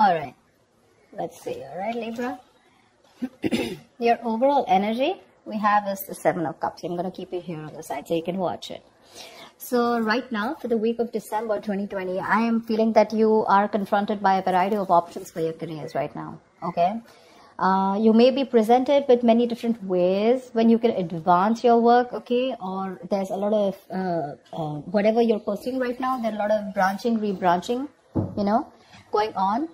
Alright, let's see. Alright, Libra. Your overall energy, we have is the Seven of Cups. I'm going to keep it here on the side so you can watch it. So right now, for the week of December 2020, I am feeling that you are confronted by a variety of options for your careers right now. Okay. You may be presented with many different ways when you can advance your work, okay, or there's a lot of whatever you're pursuing right now, there's a lot of branching, rebranching, going on.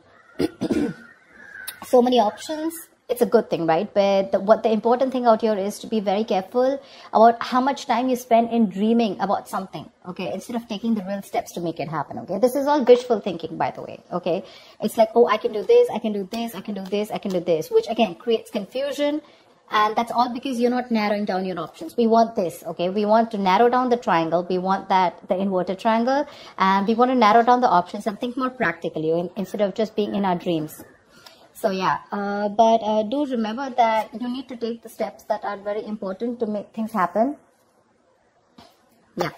So many options. It's a good thing, right? But the important thing out here is to be very careful about how much time you spend in dreaming about something, okay, instead of taking the real steps to make it happen, okay? This is all wishful thinking, by the way, okay? It's like, oh, I can do this, I can do this, I can do this, I can do this, which again creates confusion. And that's all because you're not narrowing down your options. We want this, okay? We want to narrow down the triangle. We want the inverted triangle, and we want to narrow down the options and think more practically instead of just being in our dreams. So yeah, but do remember that you need to take the steps that are very important to make things happen. Yeah.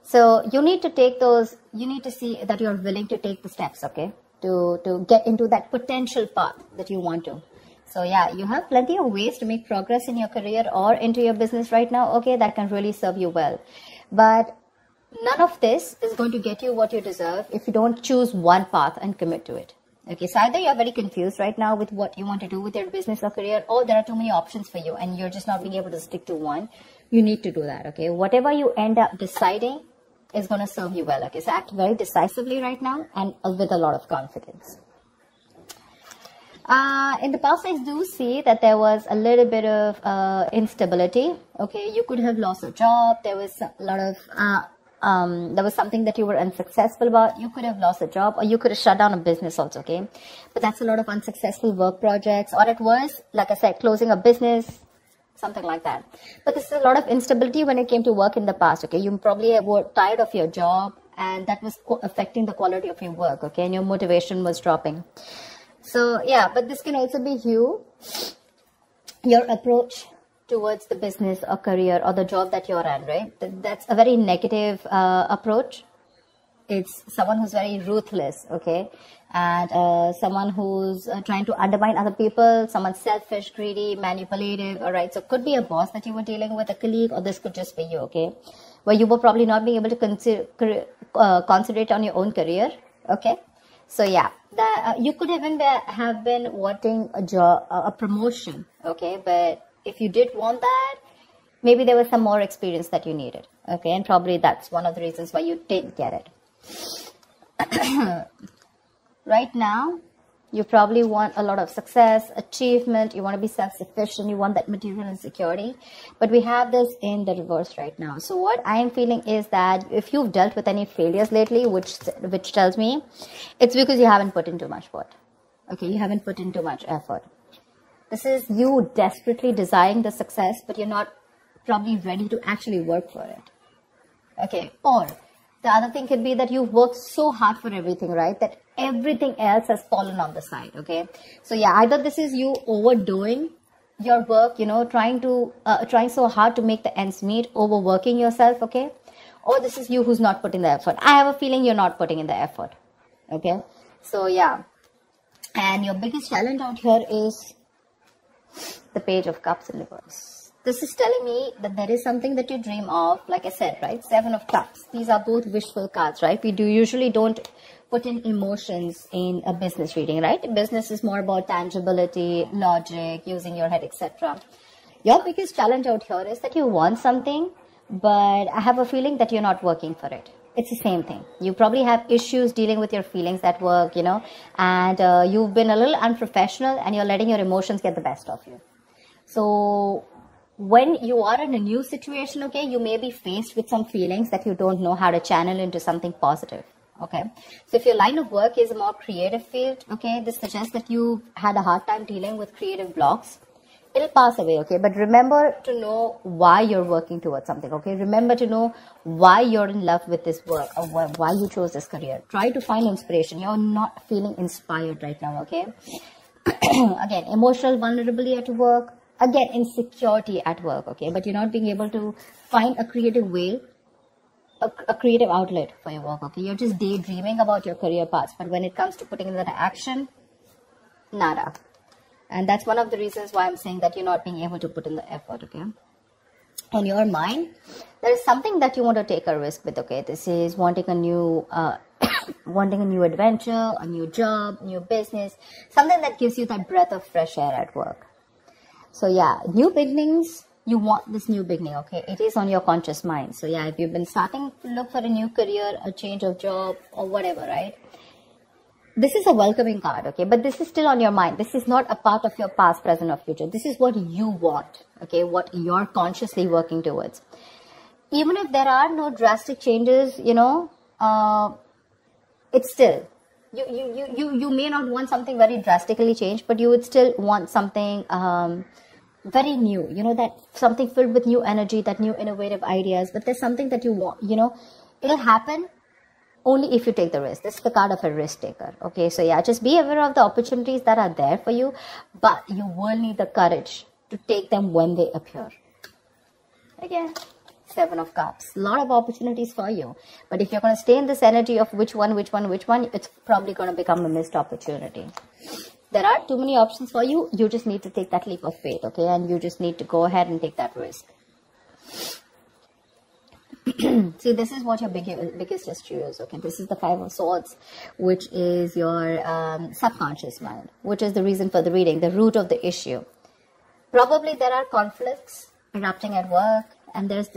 So you need to take those, you need to see that you're willing to take the steps, okay, to get into that potential path that you want to. So yeah, you have plenty of ways to make progress in your career or into your business right now, okay, that can really serve you well. But none of this is going to get you what you deserve if you don't choose one path and commit to it. Okay, so either you're very confused right now with what you want to do with your business or career, or there are too many options for you and you're just not being able to stick to one. You need to do that, okay? Whatever you end up deciding is going to serve you well, okay? So act very decisively right now and with a lot of confidence. In the past, I do see that there was a little bit of instability, okay? You could have lost a job. There was a lot of... there was something that you were unsuccessful about. You could have lost a job, or you could have shut down a business also, okay? But that's a lot of unsuccessful work projects, or it was, like I said, closing a business, something like that. But this is a lot of instability when it came to work in the past, okay? You probably were tired of your job, and that was affecting the quality of your work, okay? And your motivation was dropping. So, yeah, but this can also be your approach towards the business or career or the job that you're in, right? That's a very negative approach. It's someone who's very ruthless, okay? And someone who's trying to undermine other people, someone selfish, greedy, manipulative, all right? So it could be a boss that you were dealing with, a colleague, or this could just be you, okay? Where you were probably not being able to concentrate on your own career, okay? So yeah, you could even have been wanting a job, a promotion, okay? But if you did want that, maybe there was some more experience that you needed, okay? And probably that's one of the reasons why you didn't get it. Right now, you probably want a lot of success, achievement, you want to be self-sufficient, you want that material and security. But we have this in the reverse right now. So what I am feeling is that if you've dealt with any failures lately, which tells me, it's because you haven't put in too much work, okay? You haven't put in too much effort. This is you desperately desiring the success, but you're not probably ready to actually work for it. Okay. Or the other thing could be that you've worked so hard for everything, right? That everything else has fallen on the side. Okay. So yeah, either this is you overdoing your work, trying so hard to make the ends meet, overworking yourself. Okay. Or this is you who's not putting the effort. I have a feeling you're not putting in the effort. Okay. So yeah. And your biggest challenge out here is the Page of Cups in reverse. This is telling me that there is something that you dream of, like I said, right? Seven of Cups. These are both wishful cards, right? We usually don't put in emotions in a business reading, right? Business is more about tangibility, logic, using your head, etc. Your biggest challenge out here is that you want something, but I have a feeling that you're not working for it. It's the same thing. You probably have issues dealing with your feelings at work, and you've been a little unprofessional and you're letting your emotions get the best of you. So when you are in a new situation, okay, you may be faced with some feelings that you don't know how to channel into something positive, okay? So if your line of work is a more creative field, okay, this suggests that you had a hard time dealing with creative blocks. It'll pass away, okay? But remember to know why you're working towards something, okay? Remember to know why you're in love with this work or why you chose this career. Try to find inspiration. You're not feeling inspired right now, okay? Again, emotional vulnerability at work. Again, insecurity at work, okay? But you're not being able to find a creative way, a creative outlet for your work, okay? You're just daydreaming about your career paths. But when it comes to putting it into action, nada. And that's one of the reasons why I'm saying that you're not being able to put in the effort, okay? On your mind, there is something that you want to take a risk with, okay? This is wanting a new adventure, a new job, new business, something that gives you that breath of fresh air at work. So yeah, new beginnings, you want this new beginning, okay? It is on your conscious mind. So yeah, if you've been starting to look for a new career, a change of job or whatever, right? This is a welcoming card, okay? But this is still on your mind. This is not a part of your past, present or future. This is what you want, okay? What you're consciously working towards. Even if there are no drastic changes, you know, it's still, you may not want something very drastically changed, but you would still want something very new, you know, that something filled with new energy, that new innovative ideas. But there's something that you want, you know, it'll happen only if you take the risk. This is the card of a risk taker, okay? So yeah, just be aware of the opportunities that are there for you, but you will need the courage to take them when they appear. Again, 7 of Cups. A lot of opportunities for you. But if you're going to stay in this energy of which one, it's probably going to become a missed opportunity. There are too many options for you. You just need to take that leap of faith, okay? And you just need to go ahead and take that risk. See, this is what your biggest issue is, okay? This is the 5 of Swords, which is your subconscious mind, which is the reason for the reading, the root of the issue. Probably there are conflicts erupting at work, and there's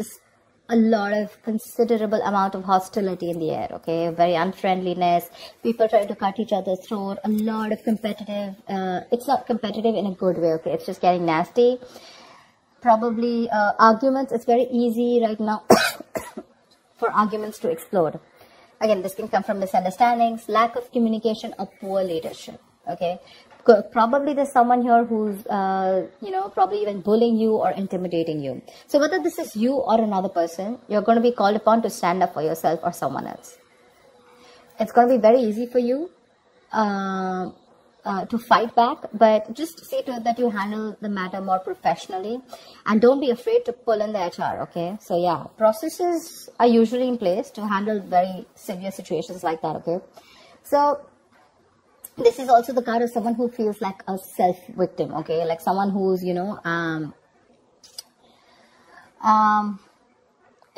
a lot of considerable amount of hostility in the air, okay? Very unfriendliness, people trying to cut each other's throat, a lot of competitive, it's not competitive in a good way, okay? It's just getting nasty. Probably arguments, it's very easy right now for arguments to explode. Again, this can come from misunderstandings, lack of communication, or poor leadership, okay? Probably there's someone here who's, you know, probably even bullying you or intimidating you. So whether this is you or another person, you're going to be called upon to stand up for yourself or someone else. It's going to be very easy for you to fight back, but just see to it that you handle the matter more professionally and don't be afraid to pull in the HR, okay? So yeah, processes are usually in place to handle very severe situations like that, okay? So this is also the card of someone who feels like a self-victim, okay? Like someone who's, you know,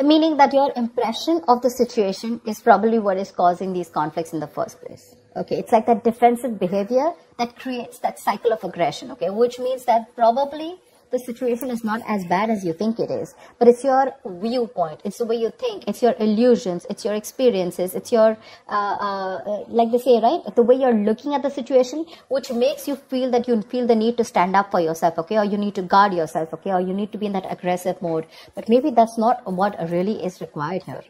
meaning that your impression of the situation is probably what is causing these conflicts in the first place. Okay, it's like that defensive behavior that creates that cycle of aggression, okay, which means that probably the situation is not as bad as you think it is, but it's your viewpoint, it's the way you think, it's your illusions, it's your experiences, it's your, like they say, right, the way you're looking at the situation, which makes you feel that you feel the need to stand up for yourself, okay, or you need to guard yourself, okay, or you need to be in that aggressive mode, but maybe that's not what really is required here,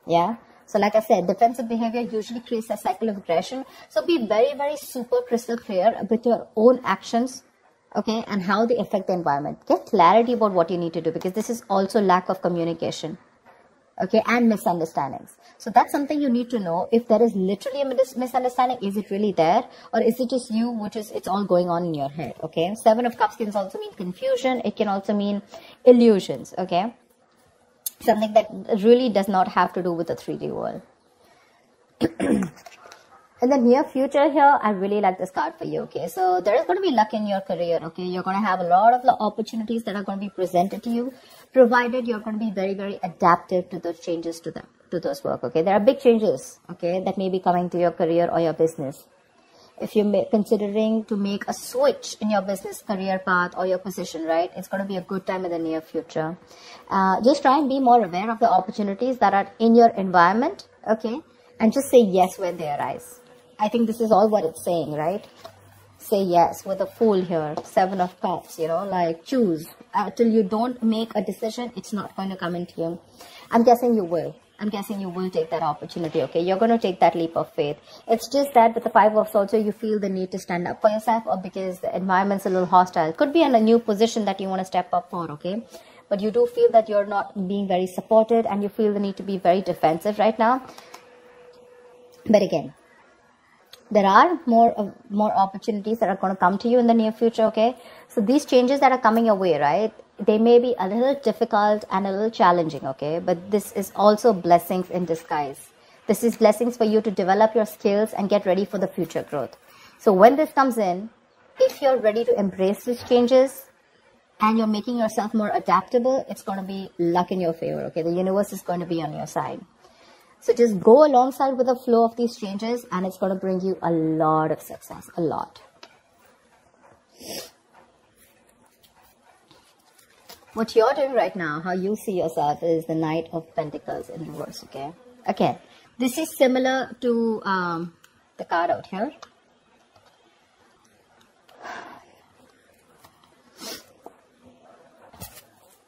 yeah? So like I said, defensive behavior usually creates a cycle of aggression. So be very, very super crystal clear with your own actions, okay, and how they affect the environment. Get clarity about what you need to do, because this is also lack of communication, okay, and misunderstandings. So that's something you need to know. If there is literally a misunderstanding, is it really there, or is it just you, which is, it's all going on in your head, okay? 7 of Cups can also mean confusion. It can also mean illusions, okay? Something that really does not have to do with the 3D world. In the near future here, I really like this card for you, okay? So there is going to be luck in your career, okay? You're going to have a lot of the opportunities that are going to be presented to you, provided you're going to be very, very adaptive to those changes to those work, okay? There are big changes, okay, that may be coming to your career or your business. If you're considering to make a switch in your business career path or your position, right, it's going to be a good time in the near future. Just try and be more aware of the opportunities that are in your environment, okay, and just say yes when they arise. I think this is all what it's saying, right? Say yes with a Fool here, 7 of Cups, you know, like choose. Till you don't make a decision, it's not going to come into you. I'm guessing you will. I'm guessing you will take that opportunity, okay? You're going to take that leap of faith. It's just that with the 5 of Swords, you feel the need to stand up for yourself, or because the environment's a little hostile. Could be in a new position that you want to step up for, okay? But you do feel that you're not being very supported, and you feel the need to be very defensive right now. But again, there are more opportunities that are going to come to you in the near future, okay? So these changes that are coming your way, right, they may be a little difficult and a little challenging, okay? But this is also blessings in disguise. This is blessings for you to develop your skills and get ready for the future growth. So when this comes in, if you're ready to embrace these changes and you're making yourself more adaptable, it's going to be luck in your favor, okay? The universe is going to be on your side. So just go alongside with the flow of these changes and it's going to bring you a lot of success, a lot. What you're doing right now, how you see yourself, is the Knight of Pentacles in reverse, okay? Okay, this is similar to the card out here.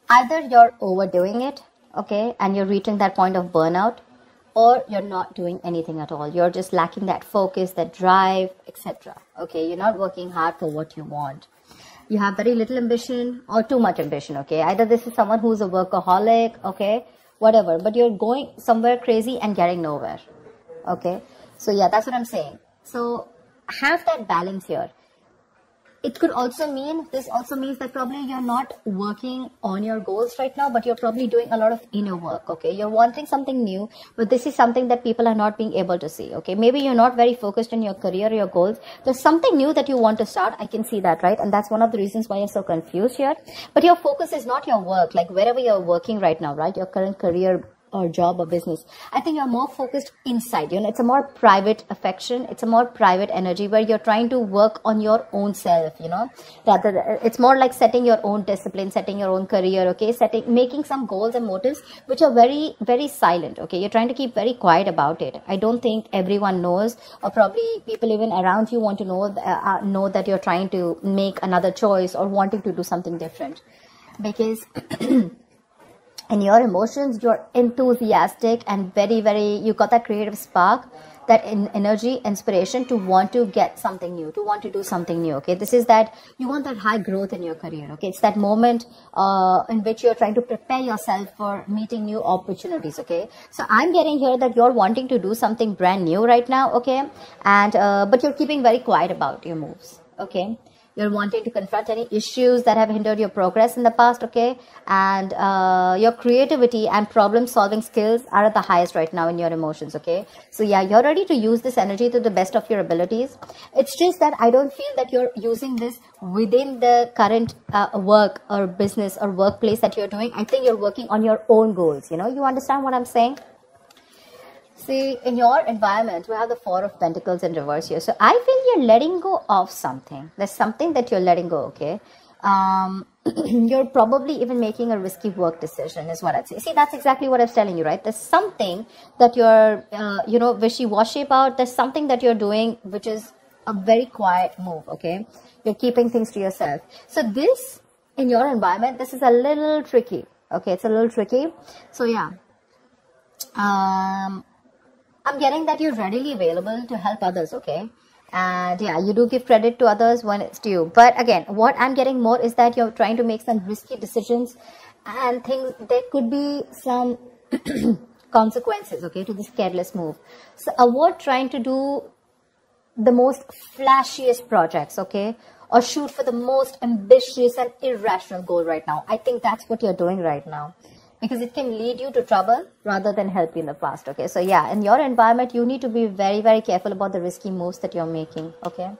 Either you're overdoing it, okay, and you're reaching that point of burnout, or you're not doing anything at all. You're just lacking that focus, that drive, etc. Okay, you're not working hard for what you want. You have very little ambition or too much ambition, okay? Either this is someone who's a workaholic, okay, whatever, but you're going somewhere crazy and getting nowhere, okay? So yeah, that's what I'm saying. So have that balance here. It could also mean, this also means that probably you're not working on your goals right now, but you're probably doing a lot of inner work, okay? You're wanting something new, but this is something that people are not being able to see, okay? Maybe you're not very focused on your career or your goals. There's something new that you want to start. I can see that, right? And that's one of the reasons why you're so confused here. But your focus is not your work, like wherever you're working right now, right? Your current career or job or business. I think you're more focused inside, you know, it's a more private affection. It's a more private energy where you're trying to work on your own self, you know, rather it's more like setting your own discipline, setting your own career, okay, making some goals and motives which are very, very silent, okay? You're trying to keep very quiet about it. I don't think everyone knows, or probably people even around you want to know that you're trying to make another choice or wanting to do something different, because in your emotions, you're enthusiastic and very, very, you got that creative spark, that energy, inspiration to want to get something new, to want to do something new, okay? This is that, you want that high growth in your career, okay? It's that moment in which you're trying to prepare yourself for meeting new opportunities, okay? So I'm getting here that you're wanting to do something brand new right now, okay? And, but you're keeping very quiet about your moves, okay? You're wanting to confront any issues that have hindered your progress in the past, okay? And your creativity and problem-solving skills are at the highest right now in your emotions, okay? So yeah, you're ready to use this energy to the best of your abilities. It's just that I don't feel that you're using this within the current work or business or workplace that you're doing. I think you're working on your own goals, you know? You understand what I'm saying? See, in your environment, we have the Four of Pentacles in reverse here. So I feel you're letting go of something. There's something that you're letting go, okay? You're probably even making a risky work decision is what I'd say. See, that's exactly what I was telling you, right? There's something that you're, you know, wishy-washy about. There's something that you're doing which is a very quiet move, okay? You're keeping things to yourself. So this, in your environment, this is a little tricky, okay? It's a little tricky. So yeah. I'm getting that you're readily available to help others, okay? And yeah, you do give credit to others when it's due. But again, what I'm getting more is that you're trying to make some risky decisions and things, there could be some consequences, okay, to this careless move. So avoid trying to do the most flashiest projects, okay? Or shoot for the most ambitious and irrational goal right now. I think that's what you're doing right now, because it can lead you to trouble rather than help you in the past, okay? So yeah, in your environment, you need to be very, very careful about the risky moves that you're making, okay?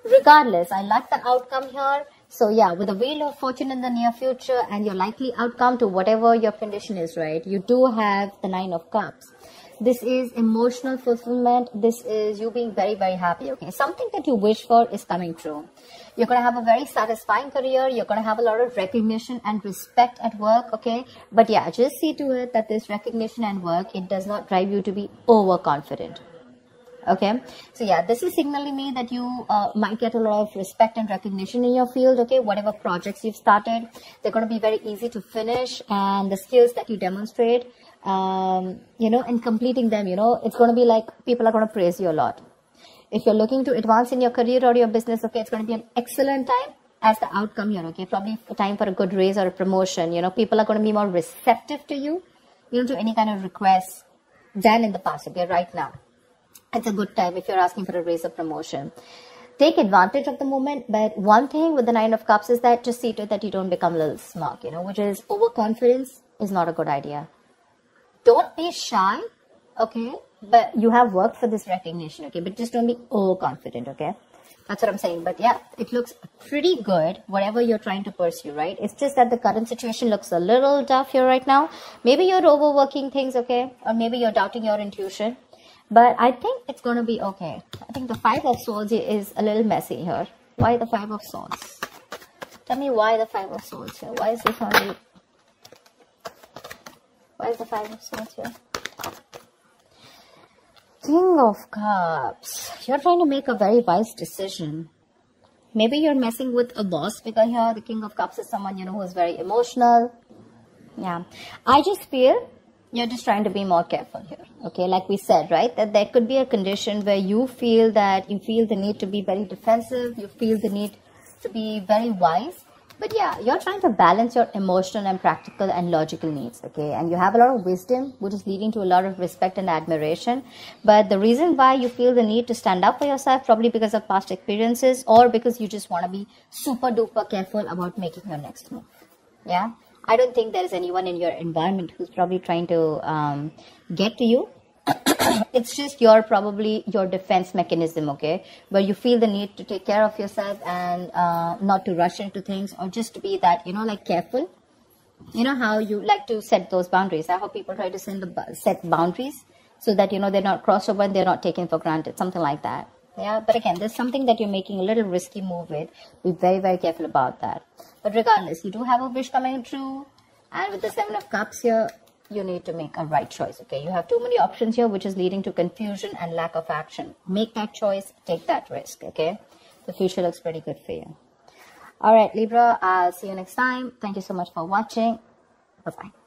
Regardless, I like the outcome here. So yeah, with the Wheel of Fortune in the near future and your likely outcome to whatever your condition is, right? You do have the Nine of Cups. This is emotional fulfillment. This is you being very, very happy, okay? Something that you wish for is coming true. You're going to have a very satisfying career. You're going to have a lot of recognition and respect at work, okay? But yeah, just see to it that this recognition and work, it does not drive you to be overconfident, okay? So yeah, this is signaling me that you might get a lot of respect and recognition in your field, okay? Whatever projects you've started, they're going to be very easy to finish, and the skills that you demonstrate, you know, in completing them, you know, it's going to be like people are going to praise you a lot. If you're looking to advance in your career or your business, okay, it's going to be an excellent time as the outcome here, okay? Probably a time for a good raise or a promotion, you know, people are going to be more receptive to you, you know, to any kind of requests than in the past, okay, right now. It's a good time if you're asking for a raise or promotion. Take advantage of the moment, but one thing with the Nine of Cups is that just see to it that you don't become a little smug, you know, which is overconfidence is not a good idea. Don't be shy, okay? But you have worked for this recognition, okay? But just don't be overconfident, okay? That's what I'm saying. But yeah, it looks pretty good, whatever you're trying to pursue, right? It's just that the current situation looks a little tough here right now. Maybe you're overworking things, okay? Or maybe you're doubting your intuition. But I think it's going to be okay. I think the Five of Swords is a little messy here. Why the Five of Swords? Tell me why the Five of Swords here. Why is this only... Why is the Five of Swords here? King of Cups. You're trying to make a very wise decision. Maybe you're messing with a boss figure here. The King of Cups is someone, you know, who's very emotional. Yeah. I just feel you're just trying to be more careful here. Okay, like we said, right? That there could be a condition where you feel the need to be very defensive. You feel the need to be very wise. But yeah, you're trying to balance your emotional and practical and logical needs, okay? And you have a lot of wisdom, which is leading to a lot of respect and admiration. But the reason why you feel the need to stand up for yourself, probably because of past experiences, or because you just want to be super duper careful about making your next move. Yeah? I don't think there is anyone in your environment who's probably trying to get to you. It's just probably your defense mechanism, okay, where you feel the need to take care of yourself and not to rush into things, or just to be that, you know, like careful. You know how you like to set those boundaries. I hope people try to set boundaries so that, you know, they're not crossed over and they're not taken for granted, something like that. Yeah, but again, there's something that you're making a little risky move with. Be very, very careful about that. But regardless, you do have a wish coming true, and with the Seven of Cups here, you need to make a right choice, okay? You have too many options here, which is leading to confusion and lack of action. Make that choice, take that risk, okay? The future looks pretty good for you. All right, Libra, I'll see you next time. Thank you so much for watching. Bye-bye.